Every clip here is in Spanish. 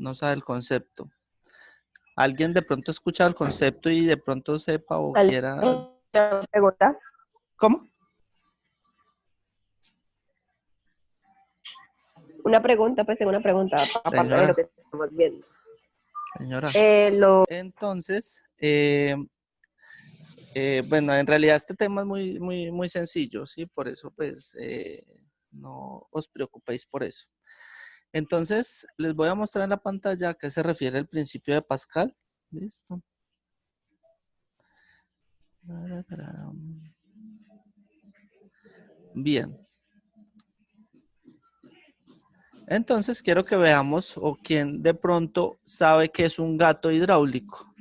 no sabe el concepto. ¿Alguien de pronto ha escuchado el concepto y de pronto sepa o quiera? ¿Alguna pregunta? ¿Cómo? Una pregunta, pues tengo una pregunta, aparte de lo Señora, que estamos viendo. señora. Lo Entonces, bueno, en realidad este tema es muy sencillo, ¿sí? Por eso, pues, no os preocupéis por eso. Entonces, les voy a mostrar en la pantalla a qué se refiere el principio de Pascal. ¿Listo? Bien. Entonces, quiero que veamos, o quien de pronto sabe que es un gato hidráulico.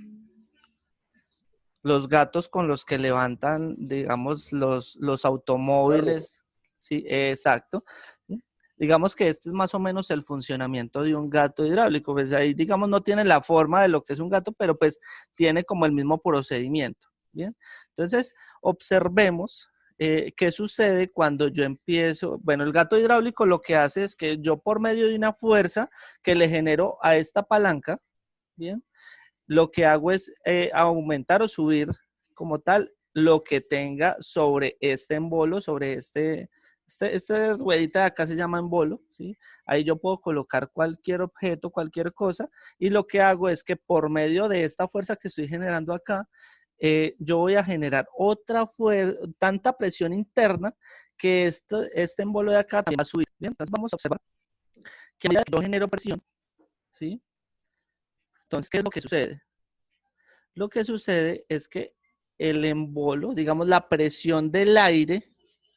Los gatos con los que levantan, digamos, los automóviles. Sí, exacto. ¿Sí? Digamos que este es más o menos el funcionamiento de un gato hidráulico. Pues ahí, digamos, no tiene la forma de lo que es un gato, pero pues tiene como el mismo procedimiento. Bien. Entonces, observemos qué sucede cuando yo empiezo. Bueno, el gato hidráulico lo que hace es que yo por medio de una fuerza que le genero a esta palanca, bien, lo que hago es aumentar o subir como tal lo que tenga sobre este embolo, sobre este ruedita de acá se llama embolo, ¿sí? Ahí yo puedo colocar cualquier objeto, cualquier cosa, y lo que hago es que por medio de esta fuerza que estoy generando acá, yo voy a generar otra fuerza, tanta presión interna que este embolo de acá también va a subir. Bien, entonces vamos a observar que a medida que yo genero presión, ¿sí? Entonces, ¿qué es lo que sucede? Lo que sucede es que el embolo, digamos la presión del aire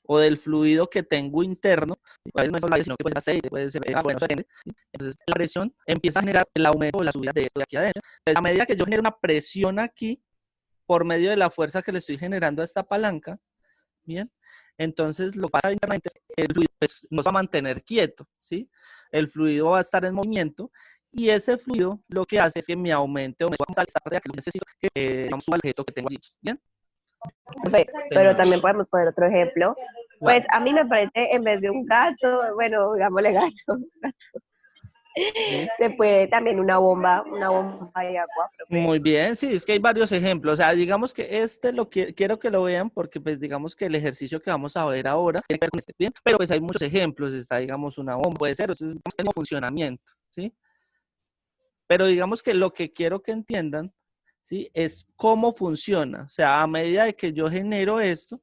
o del fluido que tengo interno, a veces no es solo aire, sino que puede ser aceite, puede ser agua, no se entiende, ¿sí? Entonces la presión empieza a generar el aumento o la subida de esto de aquí adentro. Entonces, a medida que yo genero una presión aquí, por medio de la fuerza que le estoy generando a esta palanca, ¿bien? Entonces lo que pasa internamente es que el fluido pues, no se va a mantener quieto, ¿sí? El fluido va a estar en movimiento y ese fluido lo que hace es que me aumente o me suba esta parte de aquí que necesito que suba el objeto que tengo allí, ¿bien? perfecto, pero Señora, también podemos poner otro ejemplo. Pues ¿cuál? a mí me parece, en vez de un gato, bueno, digámosle gato, ¿Sí? se puede también una bomba de agua, profe. Muy bien, sí, es que hay varios ejemplos. O sea, digamos que este lo quiero que lo vean porque pues digamos que el ejercicio que vamos a ver ahora tiene que ver con este bien, pero pues hay muchos ejemplos. Está, digamos, una bomba, puede ser, eso es el mismo funcionamiento, ¿sí? Pero digamos que lo que quiero que entiendan, ¿sí? Es cómo funciona. O sea, a medida de que yo genero esto,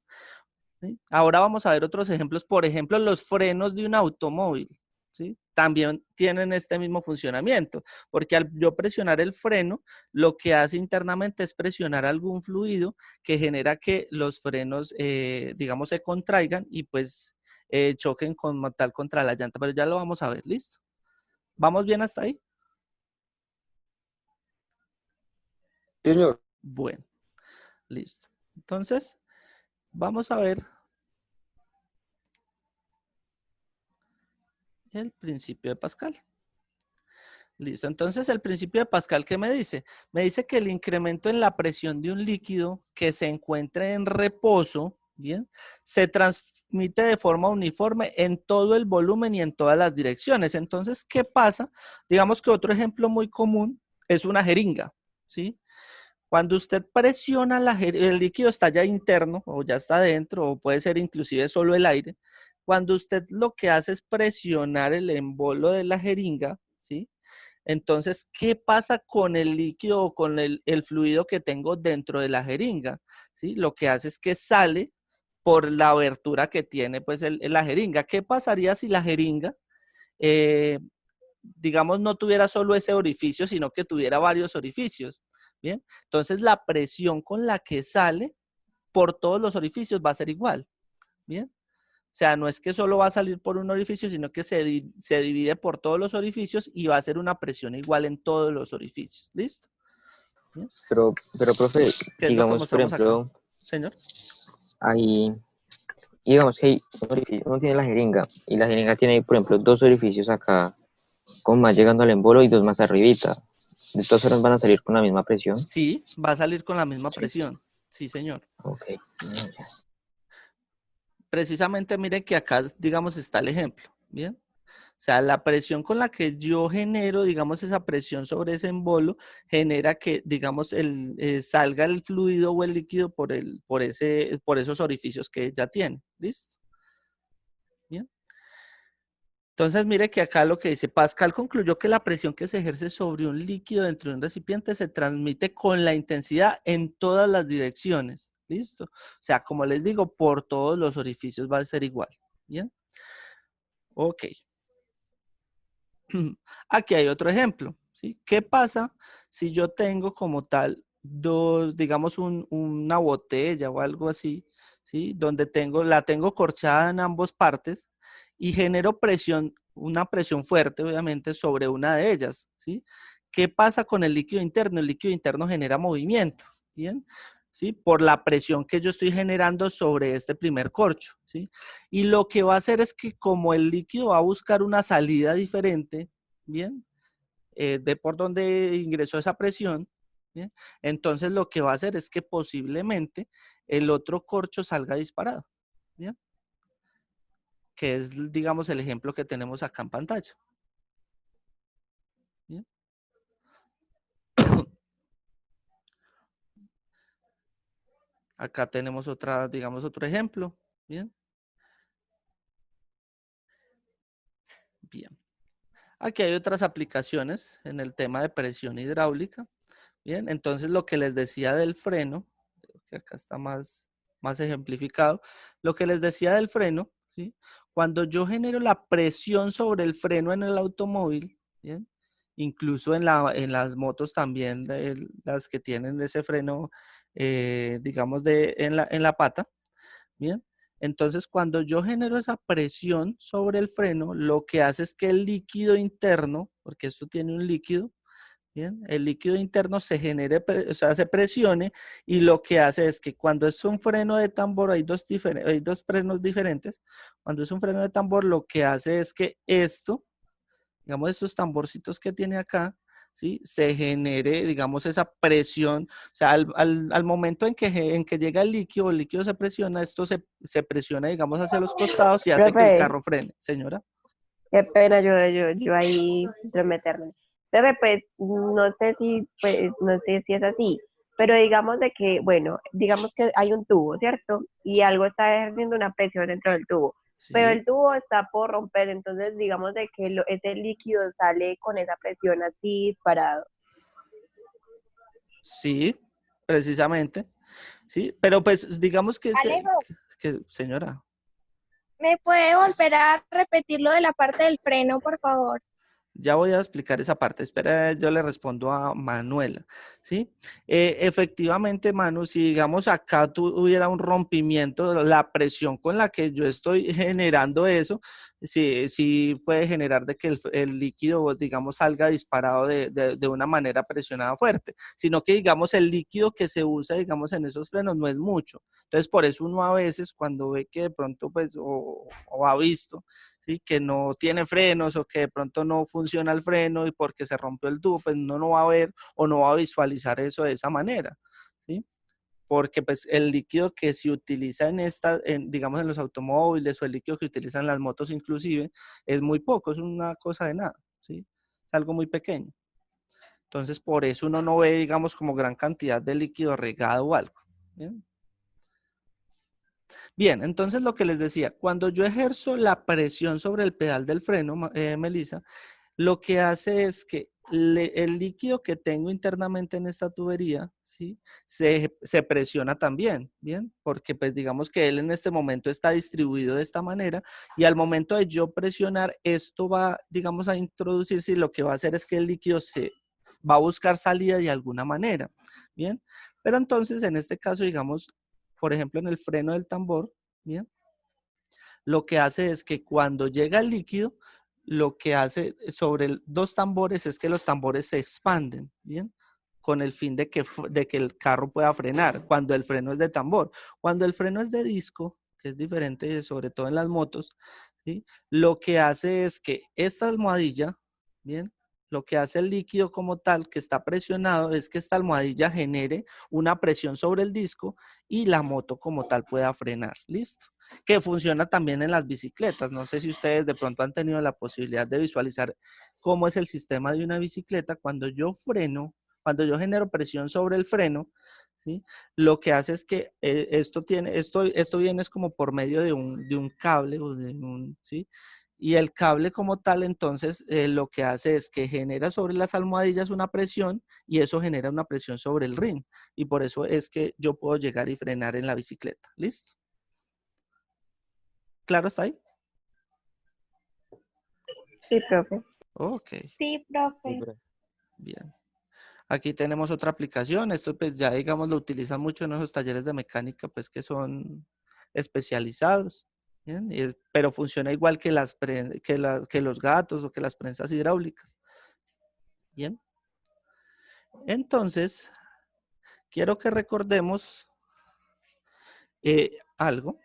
¿sí? Ahora vamos a ver otros ejemplos. Por ejemplo, los frenos de un automóvil, ¿sí? También tienen este mismo funcionamiento, porque al yo presionar el freno, lo que hace internamente es presionar algún fluido que genera que los frenos, digamos, se contraigan y pues choquen como tal contra la llanta. Pero ya lo vamos a ver, ¿listo? ¿Vamos bien hasta ahí? Señor, Bueno, listo. Entonces, vamos a ver el principio de Pascal. Listo, entonces el principio de Pascal, ¿qué me dice? Me dice que el incremento en la presión de un líquido que se encuentre en reposo, ¿bien? Se transmite de forma uniforme en todo el volumen y en todas las direcciones. Entonces, ¿qué pasa? Digamos que otro ejemplo muy común es una jeringa, ¿sí? Cuando usted presiona el líquido está ya interno o ya está dentro o puede ser inclusive solo el aire. Cuando usted lo que hace es presionar el embolo de la jeringa, ¿sí? Entonces, ¿qué pasa con el líquido o con el fluido que tengo dentro de la jeringa? ¿Sí? Lo que hace es que sale por la abertura que tiene pues la jeringa. ¿Qué pasaría si la jeringa, eh, digamos, no tuviera solo ese orificio, sino que tuviera varios orificios? Bien, entonces la presión con la que sale por todos los orificios va a ser igual. Bien. O sea, no es que solo va a salir por un orificio, sino que se divide por todos los orificios y va a ser una presión igual en todos los orificios. ¿Listo? ¿Bien? pero, profe, ¿Qué es lo que digamos, por mostramos acá? ejemplo, Señor. ahí, digamos que hay un orificio, uno tiene la jeringa, y la jeringa tiene, por ejemplo, dos orificios acá, como más llegando al embolo y dos más arribita. ¿De todas formas van a salir con la misma presión? Sí, va a salir con la misma Sí. presión. Sí, señor. Ok. Precisamente mire que acá, digamos, está el ejemplo. ¿Bien? O sea, la presión con la que yo genero, digamos, esa presión sobre ese embolo, genera que, digamos, salga el fluido o el líquido por esos orificios que ya tiene. ¿Listo? Bien. Entonces, mire que acá lo que dice, Pascal concluyó que la presión que se ejerce sobre un líquido dentro de un recipiente se transmite con la intensidad en todas las direcciones. ¿Listo? O sea, como les digo, por todos los orificios va a ser igual. ¿Bien? Ok. Aquí hay otro ejemplo, ¿sí? ¿Qué pasa si yo tengo como tal digamos, una botella o algo así, ¿sí? Donde la tengo corchada en ambas partes y genero presión, una presión fuerte, obviamente, sobre una de ellas, ¿sí? ¿Qué pasa con el líquido interno? El líquido interno genera movimiento, ¿bien? ¿Sí? Por la presión que yo estoy generando sobre este primer corcho, ¿sí? Y lo que va a hacer es que como el líquido va a buscar una salida diferente, ¿bien? De por donde ingresó esa presión, ¿bien? Entonces lo que va a hacer es que posiblemente el otro corcho salga disparado, ¿bien? Que es, digamos, el ejemplo que tenemos acá en pantalla. ¿Bien? Acá tenemos digamos, otro ejemplo, ¿bien? Bien. Aquí hay otras aplicaciones en el tema de presión hidráulica. Bien, entonces lo que les decía del freno, que acá está más ejemplificado, lo que les decía del freno, ¿sí? Cuando yo genero la presión sobre el freno en el automóvil, ¿bien? Incluso en las motos también, las que tienen ese freno, digamos, en la pata, ¿bien? Entonces, cuando yo genero esa presión sobre el freno, lo que hace es que el líquido interno, porque esto tiene un líquido, ¿bien? El líquido interno se genere, o sea, se presione y lo que hace es que cuando es un freno de tambor, hay dos frenos diferentes. Cuando es un freno de tambor, lo que hace es que digamos, estos tamborcitos que tiene acá, ¿sí? Se genere, digamos, esa presión. O sea, al momento en que llega el líquido se presiona, esto se presiona, digamos, hacia los costados y hace que el Profe, carro frene. Señora. qué pena yo ahí meterme. Profe, pues no sé si es así, pero digamos de que, bueno, digamos que hay un tubo, ¿cierto? Y algo está ejerciendo una presión dentro del tubo, pero Sí. el tubo está por romper, entonces digamos de que ese líquido sale con esa presión así disparado. Sí, precisamente. Sí, pero pues digamos Alejo, señora, ¿me puede volver a repetir lo de la parte del freno, por favor? ya voy a explicar esa parte. Espera, yo le respondo a Manuela, ¿sí? Efectivamente, Manu, si digamos acá hubiera un rompimiento, la presión con la que yo estoy generando eso, sí puede generar de que el líquido, digamos, salga disparado de una manera presionada fuerte, sino que, digamos, el líquido que se usa, digamos, en esos frenos no es mucho. Entonces, por eso uno a veces cuando ve que de pronto, pues, o ha visto, ¿sí? Que no tiene frenos o que de pronto no funciona el freno y porque se rompió el tubo, pues no va a ver o no va a visualizar eso de esa manera, ¿sí? Porque pues el líquido que se utiliza digamos en los automóviles o el líquido que utilizan las motos inclusive, es muy poco, es una cosa de nada, ¿sí? Es algo muy pequeño. Entonces por eso uno no ve, digamos, como gran cantidad de líquido regado o algo, ¿bien? Bien, entonces lo que les decía, cuando yo ejerzo la presión sobre el pedal del freno, Melissa, lo que hace es que el líquido que tengo internamente en esta tubería, ¿sí? Se presiona también, ¿bien? Porque pues digamos que él en este momento está distribuido de esta manera y al momento de yo presionar, esto va, digamos, a introducirse y lo que va a hacer es que el líquido se va a buscar salida de alguna manera, ¿bien? Pero entonces en este caso, digamos, por ejemplo, en el freno del tambor, ¿bien? Lo que hace es que cuando llega el líquido, lo que hace sobre dos tambores es que los tambores se expanden, ¿bien? Con el fin de que el carro pueda frenar, cuando el freno es de tambor. Cuando el freno es de disco, que es diferente, sobre todo en las motos, ¿sí? Lo que hace es que esta almohadilla, ¿bien? Lo que hace el líquido como tal, que está presionado, es que esta almohadilla genere una presión sobre el disco y la moto como tal pueda frenar, ¿listo? que funciona también en las bicicletas. No sé si ustedes de pronto han tenido la posibilidad de visualizar cómo es el sistema de una bicicleta. Cuando yo freno, cuando yo genero presión sobre el freno, ¿sí? Lo que hace es que esto viene es como por medio de un cable, o ¿sí? Y el cable como tal, entonces, lo que hace es que genera sobre las almohadillas una presión y eso genera una presión sobre el rin. Y por eso es que yo puedo llegar y frenar en la bicicleta. ¿Listo? ¿Claro está ahí? Sí, profe. Ok, Sí, Sí, profe. profe. bien. Aquí tenemos otra aplicación. Esto pues ya digamos lo utilizan mucho en esos talleres de mecánica pues que son especializados. ¿Bien? Pero funciona igual que, que los gatos o que las prensas hidráulicas. Bien. Entonces, quiero que recordemos algo.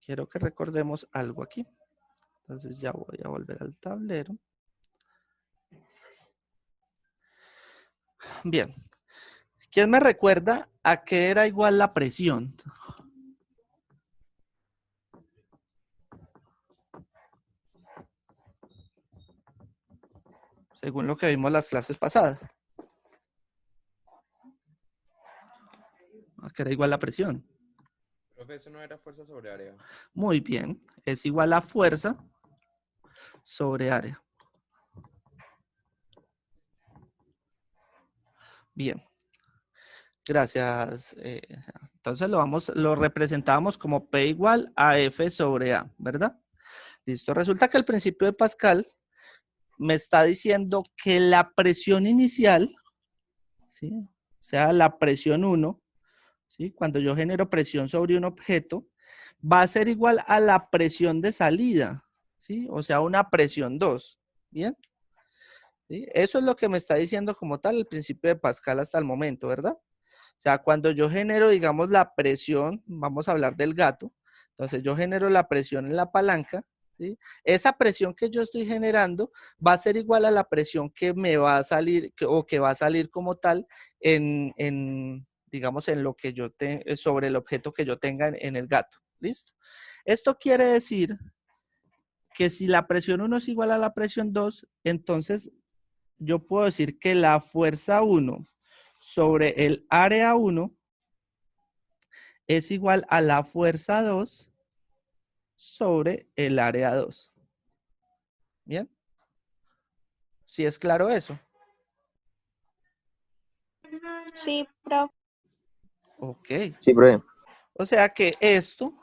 Quiero que recordemos algo aquí. Entonces ya voy a volver al tablero. Bien. ¿Quién me recuerda a qué era igual la presión? Según lo que vimos las clases pasadas. ¿A qué era igual la presión? Profe, eso no era fuerza sobre área. Muy bien. Es igual a fuerza sobre área. Bien. Gracias. Entonces lo representábamos como P igual a F sobre A, ¿verdad? Listo. Resulta que el principio de Pascal me está diciendo que la presión inicial, ¿sí? O sea, la presión 1, ¿sí? Cuando yo genero presión sobre un objeto, va a ser igual a la presión de salida, ¿sí? O sea, una presión 2, ¿bien? ¿Sí? Eso es lo que me está diciendo como tal el principio de Pascal hasta el momento, ¿verdad? O sea, cuando yo genero, digamos, la presión, vamos a hablar del gato, entonces yo genero la presión en la palanca, ¿sí? Esa presión que yo estoy generando va a ser igual a la presión que me va a salir, o que va a salir como tal digamos, en lo que yo sobre el objeto que yo tenga en el gato. ¿Listo? Esto quiere decir que si la presión 1 es igual a la presión 2, entonces yo puedo decir que la fuerza 1 sobre el área 1 es igual a la fuerza 2 sobre el área 2. ¿Bien? ¿Sí es claro eso? Sí, profe. Ok. Sí, profe. O sea que esto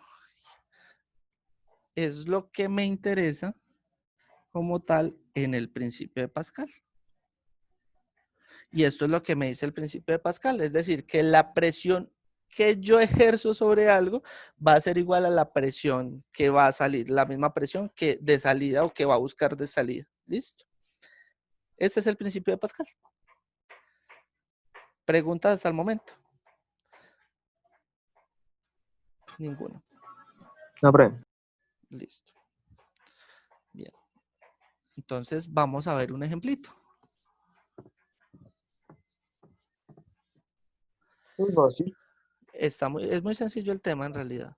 es lo que me interesa como tal en el principio de Pascal. Y esto es lo que me dice el principio de Pascal, es decir, que la presión que yo ejerzo sobre algo va a ser igual a la presión que va a salir, la misma presión que de salida o que va a buscar de salida. ¿Listo? Este es el principio de Pascal. ¿Preguntas hasta el momento? Ninguna. No, profe. Listo. Bien. Entonces vamos a ver un ejemplito. Muy fácil. Es muy sencillo el tema en realidad.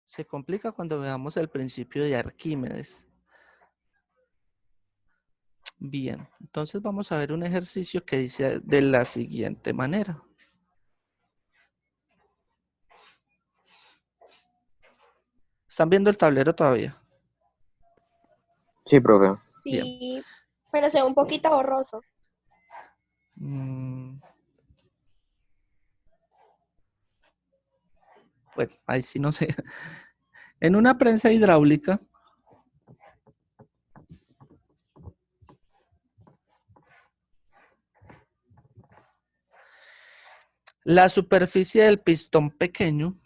Se complica cuando veamos el principio de Arquímedes. Bien, entonces vamos a ver un ejercicio que dice de la siguiente manera. ¿Están viendo el tablero todavía? Sí, profe. Bien. Sí, pero se ve un poquito borroso. Bueno, ahí sí no sé. En una prensa hidráulica, la superficie del pistón pequeño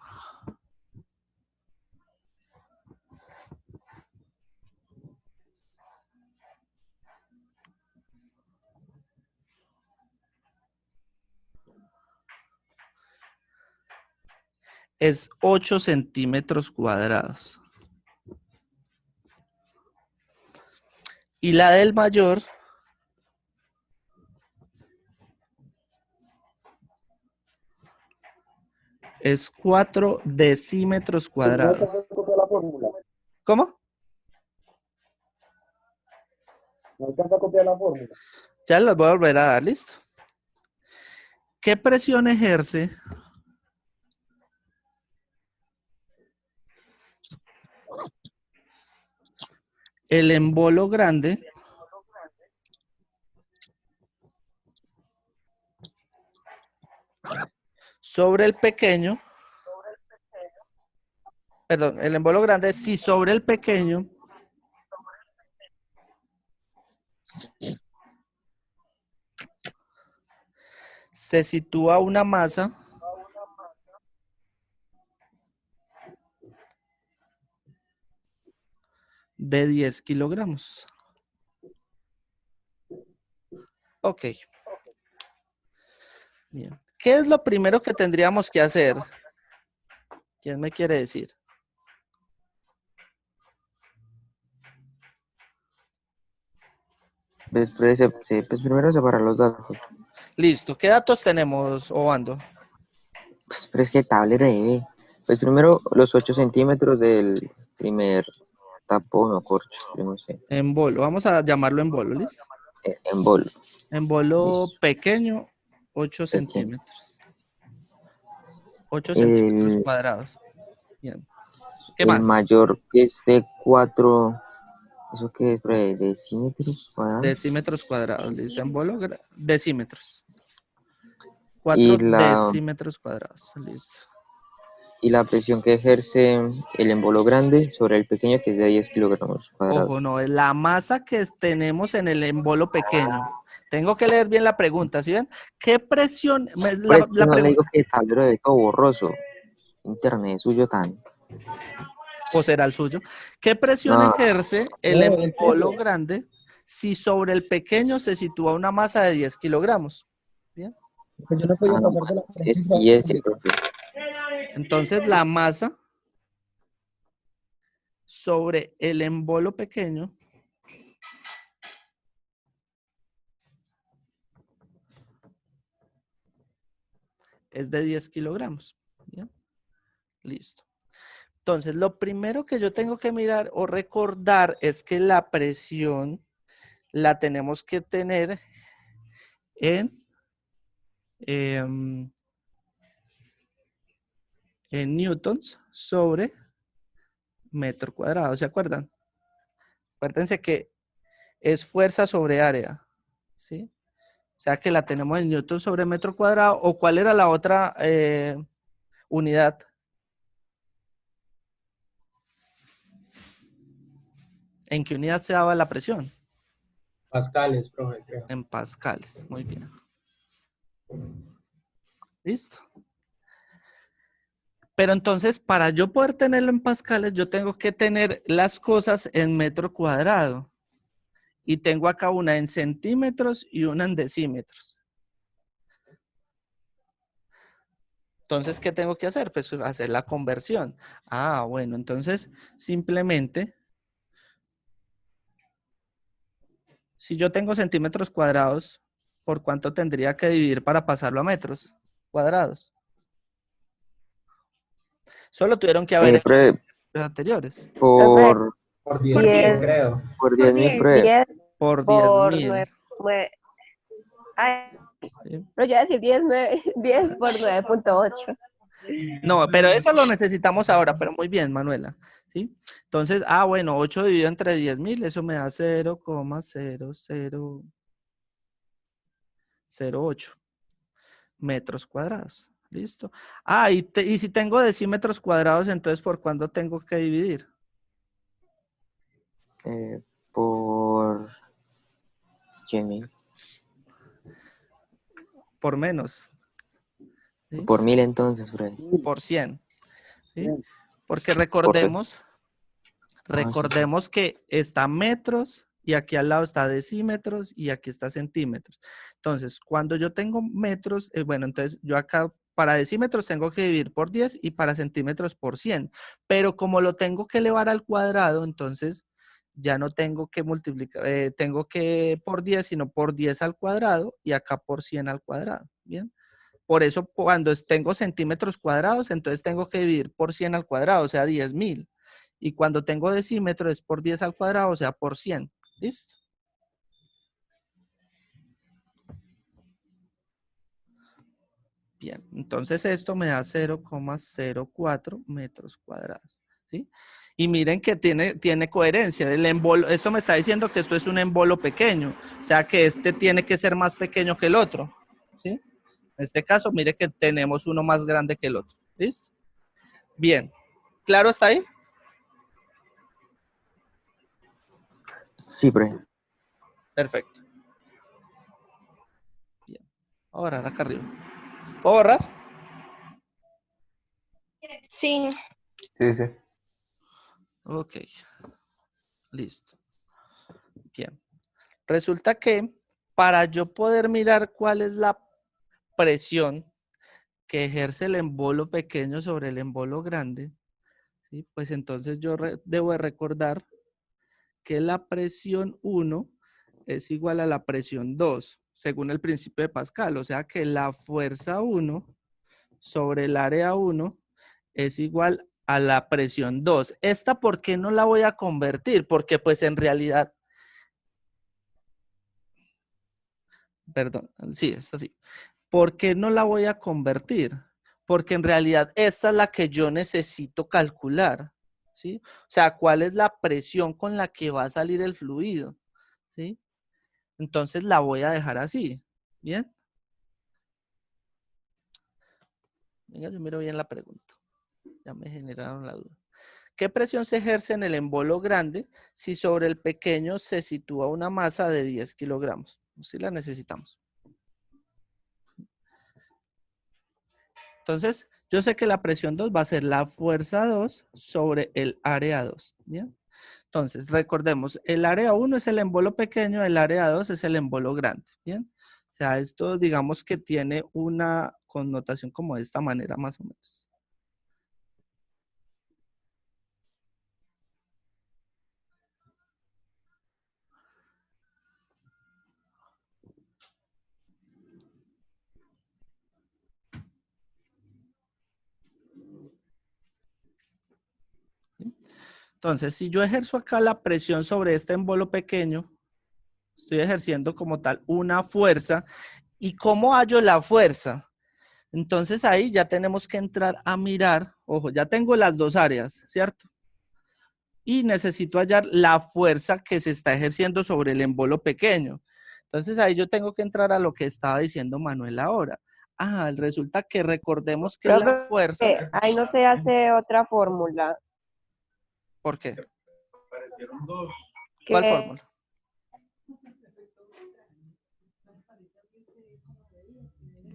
es 8 centímetros cuadrados. Y la del mayor es 4 decímetros No cuadrados. alcanza a copiar la fórmula. ¿Cómo? No alcanza a copiar la fórmula. Ya las voy a volver a dar, ¿listo? ¿Qué presión ejerce el embolo grande sobre el pequeño? Perdón, el embolo grande si sobre el pequeño se sitúa una masa de 10 kilogramos. Ok. Bien. ¿Qué es lo primero que tendríamos que hacer? ¿Quién me quiere decir? Pues, pues primero separar los datos. Listo. ¿Qué datos tenemos, Obando? Pues, pero es que tablet breve. Pues primero los 8 centímetros del primer tapón o corcho, yo no sé, Embolo. Vamos a llamarlo embolo, ¿listo? en bol. Embolo Listo, pequeño, 8 pequeño. centímetros. 8 centímetros El, cuadrados. Bien. ¿Qué el más? mayor es de 4, ¿eso qué es? Decímetros cuadrados. Decímetros cuadrados. Listo. Embolo decímetros. Y 4 la, decímetros cuadrados. Listo. y la presión que ejerce el embolo grande sobre el pequeño, que es de 10 kilogramos cuadrados. Ojo, no, es la masa que tenemos en el embolo pequeño. Tengo que leer bien la pregunta, ¿sí ven? ¿Qué presión? Pero es que La no le pregunta, digo que tablero de todo borroso. Internet suyo tan. o será el suyo. ¿Qué presión No, ejerce el No, el embolo tuyo. grande si sobre el pequeño se sitúa una masa de 10 kilogramos? Bien. Pues yo no he podido no, pasar de la es práctica y ese, pública. profe. Entonces, la masa sobre el embolo pequeño es de 10 kilogramos. Bien. Listo. Entonces, lo primero que yo tengo que mirar o recordar es que la presión la tenemos que tener en, em, en newtons sobre metro cuadrado. ¿Se acuerdan? Acuérdense que es fuerza sobre área. ¿Sí? O sea que la tenemos en newtons sobre metro cuadrado. ¿O cuál era la otra unidad? ¿En qué unidad se daba la presión? Pascales, profe, creo. En pascales. Muy bien. ¿Listo? Pero entonces, para yo poder tenerlo en pascales, yo tengo que tener las cosas en metro cuadrado. Y tengo acá una en centímetros y una en decímetros. Entonces, ¿qué tengo que hacer? Pues hacer la conversión. Ah, bueno, entonces simplemente, si yo tengo centímetros cuadrados, ¿por cuánto tendría que dividir para pasarlo a metros cuadrados? Solo tuvieron que haber hecho los anteriores. Profe, Por, Por 10, 10.000, creo. por Por 10.000, 10. profe. 10 Por por 10.000. 9, ay, ¿Sí? pero yo iba a decir 10, 10 por 9.8. No, pero eso lo necesitamos ahora, pero muy bien, Manuela. ¿Sí? Entonces, bueno, 8 dividido entre 10.000, eso me da 0,0008 metros cuadrados. ¿Listo? Y si tengo decímetros cuadrados, entonces, ¿por cuándo tengo que dividir? Por 100.000. Por menos. ¿Sí? Por 1.000 entonces, profe. Por 100. ¿Sí? Bien. Porque Porque, recordemos que está metros y aquí al lado está decímetros y aquí está centímetros. Entonces, cuando yo tengo metros, bueno, entonces yo acá para decímetros tengo que dividir por 10 y para centímetros por 100. Pero como lo tengo que elevar al cuadrado, entonces ya no tengo que multiplicar, tengo que por 10, sino por 10 al cuadrado y acá por 100 al cuadrado. ¿Bien? Por eso cuando tengo centímetros cuadrados, entonces tengo que dividir por 100 al cuadrado, o sea, 10.000. Y cuando tengo decímetro es por 10 al cuadrado, o sea, por 100. ¿Listo? Bien, entonces esto me da 0,04 metros cuadrados, ¿sí? Y miren que tiene coherencia. Esto me está diciendo que esto es un embolo pequeño, o sea que este tiene que ser más pequeño que el otro, ¿sí? En este caso, mire que tenemos uno más grande que el otro, ¿listo? Bien, ¿claro está ahí? Sí, profe. Perfecto. Bien, voy a borrar acá arriba. ¿Puedo borrar? Sí. Sí, sí. Ok, listo. Bien. Resulta que para yo poder mirar cuál es la presión que ejerce el embolo pequeño sobre el embolo grande, ¿sí? Pues entonces yo debo de recordar que la presión 1 es igual a la presión 2, según el principio de Pascal. O sea que la fuerza 1 sobre el área 1 es igual a la presión 2. ¿Esta por qué no la voy a convertir? Porque pues en realidad, perdón, sí, es así. ¿Por qué no la voy a convertir? Porque en realidad esta es la que yo necesito calcular, ¿sí? O sea, ¿cuál es la presión con la que va a salir el fluido? ¿Sí? Entonces la voy a dejar así, ¿bien? Venga, yo miro bien la pregunta. Ya me generaron la duda. ¿Qué presión se ejerce en el embolo grande si sobre el pequeño se sitúa una masa de 10 kilogramos? Si la necesitamos. Entonces, yo sé que la presión 2 va a ser la fuerza 2 sobre el área 2. ¿Bien? Entonces, recordemos, el área 1 es el embolo pequeño, el área 2 es el embolo grande. ¿Bien? O sea, esto digamos que tiene una connotación como de esta manera más o menos. ¿Sí? Entonces, si yo ejerzo acá la presión sobre este embolo pequeño, estoy ejerciendo como tal una fuerza. ¿Y cómo hallo la fuerza? Entonces ahí ya tenemos que entrar a mirar, ojo, ya tengo las dos áreas, ¿cierto? Y necesito hallar la fuerza que se está ejerciendo sobre el embolo pequeño. Entonces ahí yo tengo que entrar a lo que estaba diciendo Manuel ahora. Ah, resulta que recordemos que la Profe, fuerza, ahí no se hace otra fórmula. ¿por qué? ¿Cuál Que fórmula?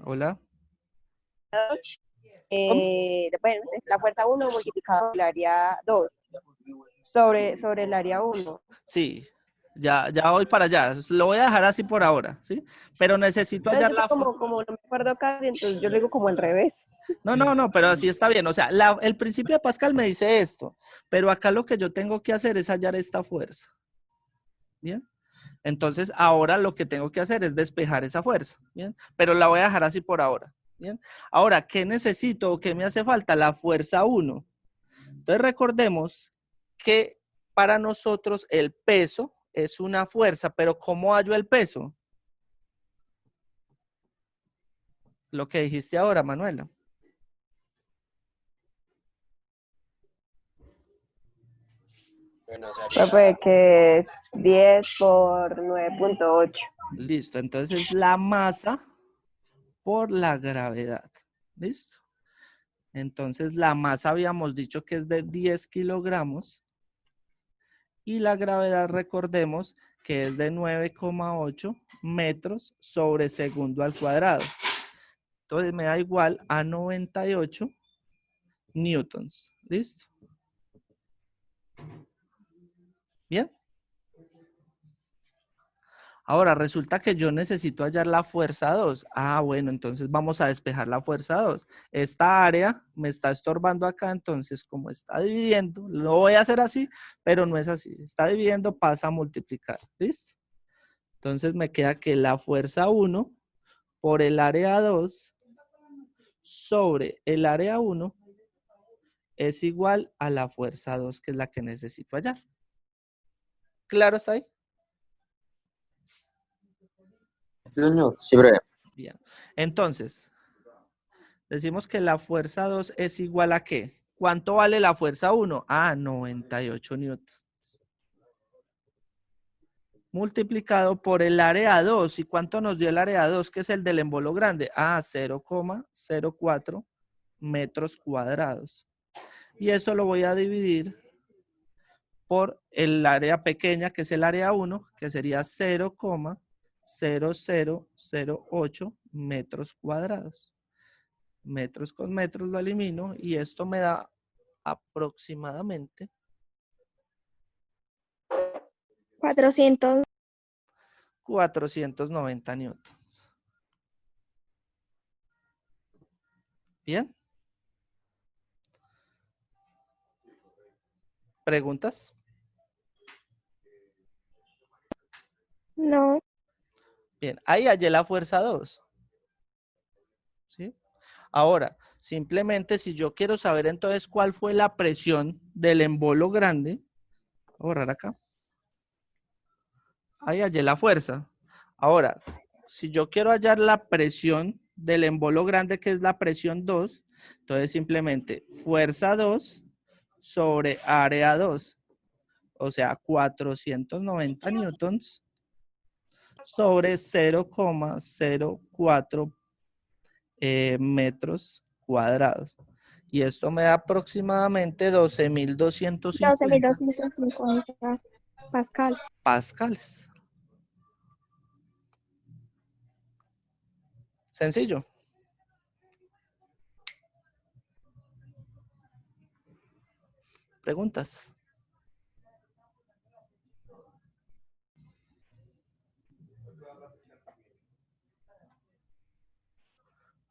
Hola. ¿Cómo? bueno, la fuerza 1 multiplicado por el área 2 sobre el área 1. Sí, ya voy para allá. Lo voy a dejar así por ahora, ¿sí? Pero necesito hallar Entonces, la fuerza. como no me acuerdo casi, entonces yo lo digo como al revés. No, pero así está bien. O sea, el principio de Pascal me dice esto, pero acá lo que yo tengo que hacer es hallar esta fuerza. ¿Bien? Entonces, ahora lo que tengo que hacer es despejar esa fuerza. ¿Bien? Pero la voy a dejar así por ahora. ¿Bien? Ahora, ¿qué necesito o qué me hace falta? La fuerza 1. Entonces, recordemos que para nosotros el peso es una fuerza, pero ¿cómo hallo el peso? Lo que dijiste ahora, Manuela. Bueno, Profe, que es 10 por 9.8. Listo, entonces la masa por la gravedad. ¿Listo? Entonces la masa habíamos dicho que es de 10 kilogramos y la gravedad recordemos que es de 9,8 metros sobre segundo al cuadrado. Entonces me da igual a 98 newtons. ¿Listo? Bien. Ahora, resulta que yo necesito hallar la fuerza 2. Ah, bueno, entonces vamos a despejar la fuerza 2. Esta área me está estorbando acá, entonces como está dividiendo, lo voy a hacer así, pero no es así. Está dividiendo, pasa a multiplicar. ¿Listo? Entonces me queda que la fuerza 1 por el área 2 sobre el área 1 es igual a la fuerza 2, que es la que necesito hallar. ¿Claro está ahí? Señor. Sí, breve. Bien. Entonces, decimos que la fuerza 2 es igual a ¿qué? ¿Cuánto vale la fuerza 1? Ah, 98 newtons. Multiplicado por el área 2. ¿Y cuánto nos dio el área 2? Que es el del embolo grande. Ah, 0,04 metros cuadrados. Y eso lo voy a dividir por el área pequeña, que es el área 1, que sería 0,0008 metros cuadrados. Metros con metros lo elimino y esto me da aproximadamente 400. 490 newtons. ¿Bien? ¿Preguntas? No. Bien, ahí hallé la fuerza 2. ¿Sí? Ahora, simplemente si yo quiero saber entonces cuál fue la presión del embolo grande, voy a borrar acá. Ahí hallé la fuerza. Ahora, si yo quiero hallar la presión del embolo grande, que es la presión 2, entonces simplemente fuerza 2 sobre área 2. O sea, 490 newtons sobre 0,04 metros cuadrados. Y esto me da aproximadamente 12.250 12.250 pascal. pascales. Sencillo. ¿Preguntas?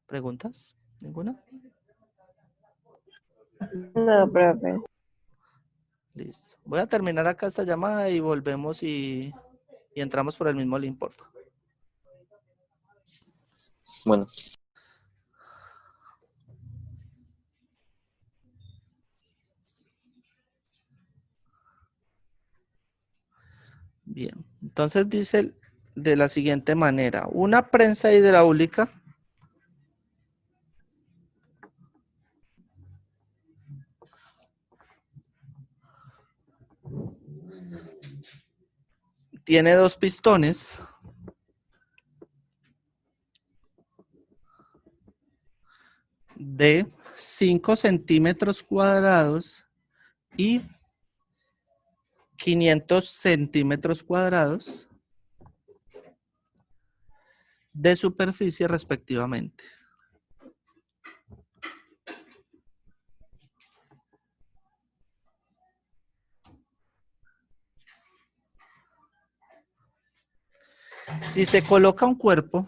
¿Preguntas? ¿Ninguna? No, profe. Listo. Voy a terminar acá esta llamada y volvemos y entramos por el mismo link, por favor. Bueno. Bien. Entonces dice de la siguiente manera. Una prensa hidráulica tiene dos pistones de 5 centímetros cuadrados y 500 centímetros cuadrados de superficie respectivamente. Si se coloca un cuerpo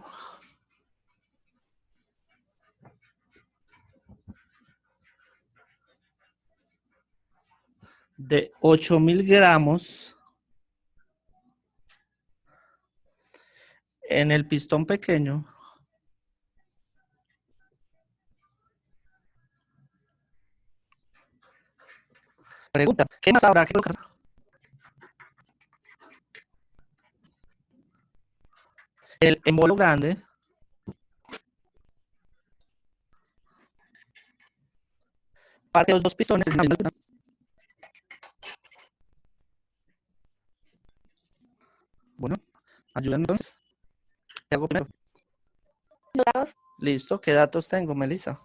de 8.000 gramos en el pistón pequeño, pregunta, ¿qué más habrá que colocar? El embolo grande parte de los dos pistones en la misma altura. Bueno, ayúdenme entonces. ¿Qué hago primero? Los datos. Listo, ¿qué datos tengo, Melissa?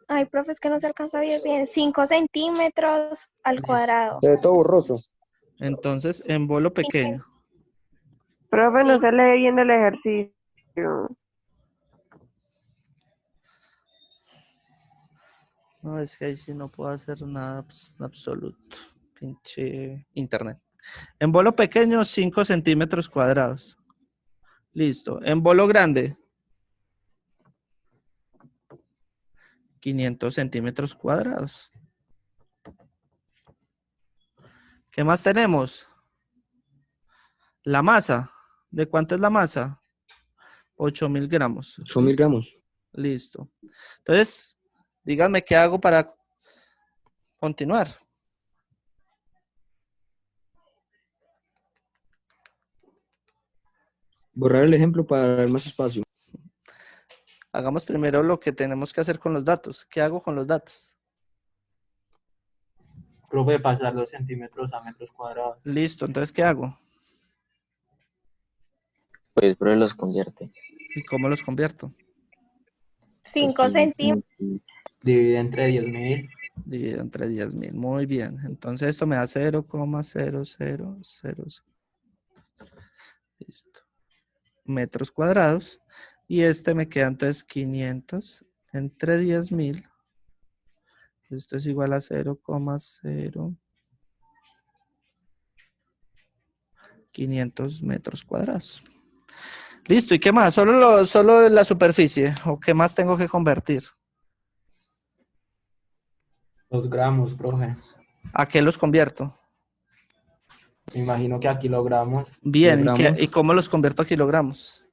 Ay, profe, es que no se alcanza a ver bien. 5 centímetros al Listo. cuadrado. Se ve todo borroso. Entonces, embolo pequeño. Profe, no Sí. se lee bien el ejercicio. No, es que ahí sí no puedo hacer nada absoluto. Pinche internet. Embolo pequeño, 5 centímetros cuadrados. Listo. Embolo grande, 500 centímetros cuadrados. ¿Qué más tenemos? La masa. ¿De cuánto es la masa? 8.000 gramos. 8.000 gramos. Listo. Entonces, díganme qué hago para continuar. Borrar el ejemplo para dar más espacio. Hagamos primero lo que tenemos que hacer con los datos. ¿Qué hago con los datos? Profe, pasar los centímetros a metros cuadrados. Listo, entonces, ¿qué hago? Pues, pero los convierte. ¿Y cómo los convierto? 5 centímetros. Divide entre 10.000. Dividido entre 10.000. Muy bien. Entonces, esto me da 0,0000. Listo. Metros cuadrados. Y este me queda entonces 500 entre 10.000. Esto es igual a 0,0 500 metros cuadrados. Listo, ¿y qué más? ¿Solo la superficie? ¿O qué más tengo que convertir? Los gramos, profe. ¿A qué los convierto? Me imagino que a kilogramos. Bien, Kilogramos. ¿y cómo los convierto a kilogramos?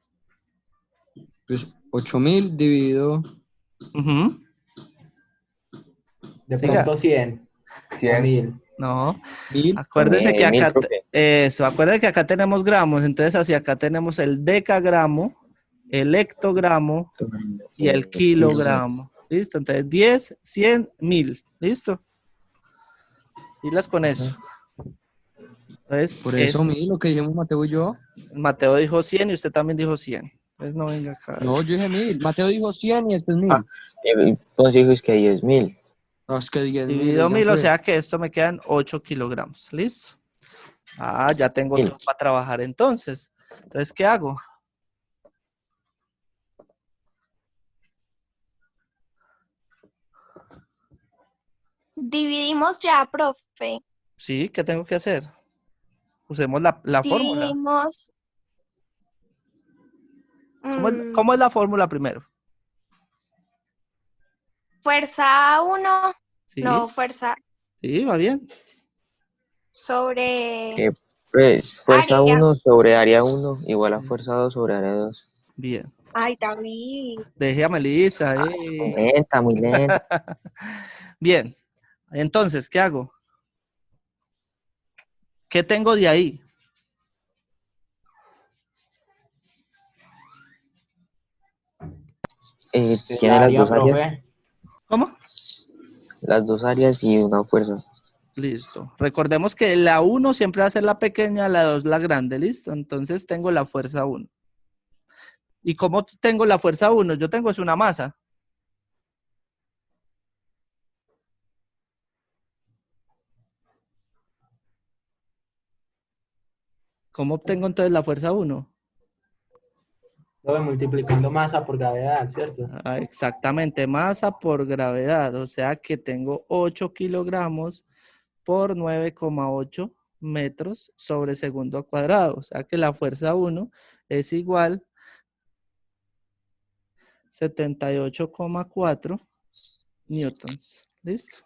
Pues 8.000 dividido. Ujú. De Siga. pronto 100 o 100. 1000. No, 1.000. acuérdese que Mil, acá, profe. acuérdese que acá tenemos gramos, entonces hacia acá tenemos el decagramo, el hectogramo y el kilogramo. ¿Listo? Entonces 10, 100, 1000. ¿Listo? Y las con eso. Entonces, Por eso 1.000, lo que dijimos Mateo y yo. Mateo dijo 100 y usted también dijo 100. Entonces no venga acá. No, yo dije 1.000. Mateo dijo 100 y después 1.000. Ah. Entonces dijo es que 10.000. No, es que 10.000. Dividido oigan, 1000, o pues. sea que esto me quedan 8 kilogramos. ¿Listo? Ah, ya tengo 1000. todo para trabajar entonces. Entonces, ¿qué hago? Dividimos ya, profe. Sí, ¿qué tengo que hacer? Usemos la fórmula. Dividimos. ¿Cómo es la fórmula primero? Fuerza 1, Sí, no, fuerza sí, va bien. sobre Pues, fuerza área. 1 sobre área 1 igual a fuerza 2 sobre área 2. Bien. Ay, David. Deje a Melissa. Muy lenta, muy lenta. Bien. Entonces, ¿qué hago? ¿Qué tengo de ahí? Tiene El las área, dos áreas. profe. ¿Cómo? Las dos áreas y una fuerza. Listo. Recordemos que la 1 siempre va a ser la pequeña, la 2 la grande. ¿Listo? Entonces tengo la fuerza 1. ¿Y cómo tengo la fuerza 1? Yo tengo es una masa. ¿Cómo obtengo entonces la fuerza 1? Profe, multiplicando masa por gravedad, ¿cierto? Ah, exactamente, masa por gravedad. O sea que tengo 8 kilogramos por 9,8 metros sobre segundo cuadrado. O sea que la fuerza 1 es igual a 78,4 newtons. ¿Listo?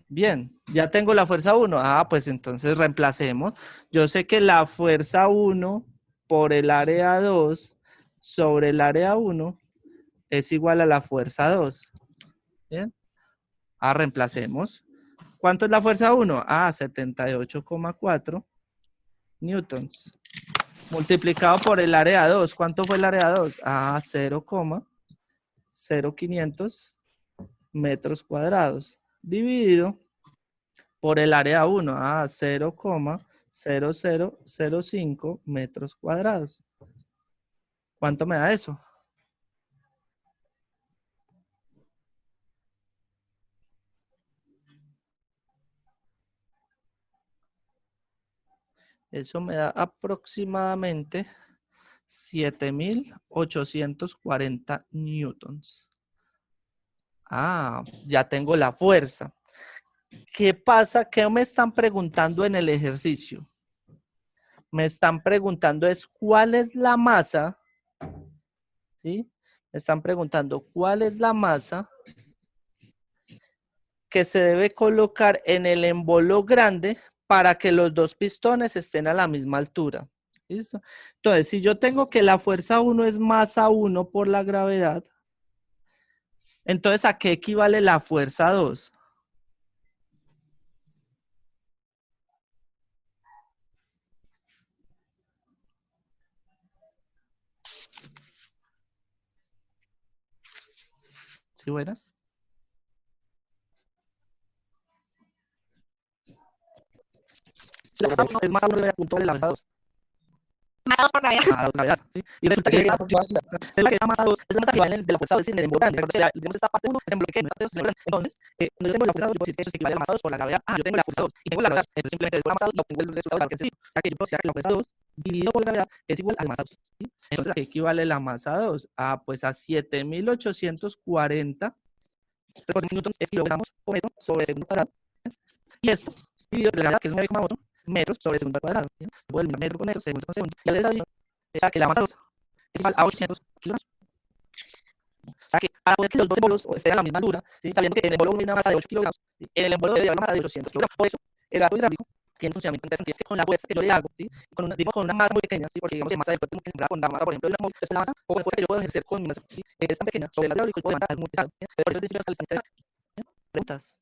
Bien, ya tengo la fuerza 1. Ah, pues entonces reemplacemos. Yo sé que la fuerza 1 por el área 2 sobre el área 1 es igual a la fuerza 2. Bien. Ah, reemplacemos. ¿Cuánto es la fuerza 1? Ah, 78,4 newtons. Multiplicado por el área 2. ¿Cuánto fue el área 2? Ah, 0,0500 metros cuadrados. Dividido por el área 1. Ah, 0,0005 metros cuadrados. ¿Cuánto me da eso? Eso me da aproximadamente 7.840 newtons. Ah, ya tengo la fuerza. ¿Qué pasa? ¿Qué me están preguntando en el ejercicio? Me están preguntando es cuál es la masa, ¿sí? Me están preguntando cuál es la masa que se debe colocar en el embolo grande para que los dos pistones estén a la misma altura. ¿Listo? Entonces, si yo tengo que la fuerza 1 es masa 1 por la gravedad, entonces, ¿a qué equivale la fuerza 2? ¿Sí, buenas? Si la fuerza 1 es masa 1 gravedad, punto vale la fuerza 2. Más 2 por gravedad. A 2 gravedad, ¿sí? Y resulta que esa masa 2 es masa equivalente de la fuerza 2, es decir, en el embol. Digamos, esta parte 1 es en bloque, no es en bloque. Entonces, cuando yo tengo la fuerza 2, yo puedo decir que eso es equivalente a la masa 2 por la gravedad. Yo tengo la fuerza 2 y tengo la gravedad. Entonces, simplemente después la masa 2 y obtengo el resultado de la que es decir. O sea, que yo puedo decir que la fuerza 2 dividido por la gravedad es igual a la masa 2. ¿Sí? Entonces, ¿a qué equivale la masa 2? Pues a 7.840 newtons es kilogramos por metro sobre segundo cuadrado. Y esto dividido por la gravedad, que es 9,8 metros sobre segundo cuadrado. Puedo eliminar metro por metro, segundo con segundo. Y al hacer esa división, o sea que la masa 2 es igual a 800 kilogramos. O sea que para poder que los dos embolos estén a la misma altura, ¿sí? Sabiendo que en el embolo 1 hay una masa de 8 kilogramos, ¿sí? En el embolo debe haber una masa de 800 kilogramos. Por eso, el gato hidráulico tiene funcionamiento interesante. Es que con la fuerza que yo le hago, ¿sí? Con una masa muy pequeña, ¿sí? Porque digamos que masa del cuerpo es muy pequeña, con la masa, por ejemplo, de una móvil, la masa, o con la fuerza que yo puedo ejercer con mi masa, ¿sí? Es tan pequeña sobre el gato hidráulico y puedo levantar es muy pesado. ¿Sí? Por eso es que hasta el instante. ¿Preguntas?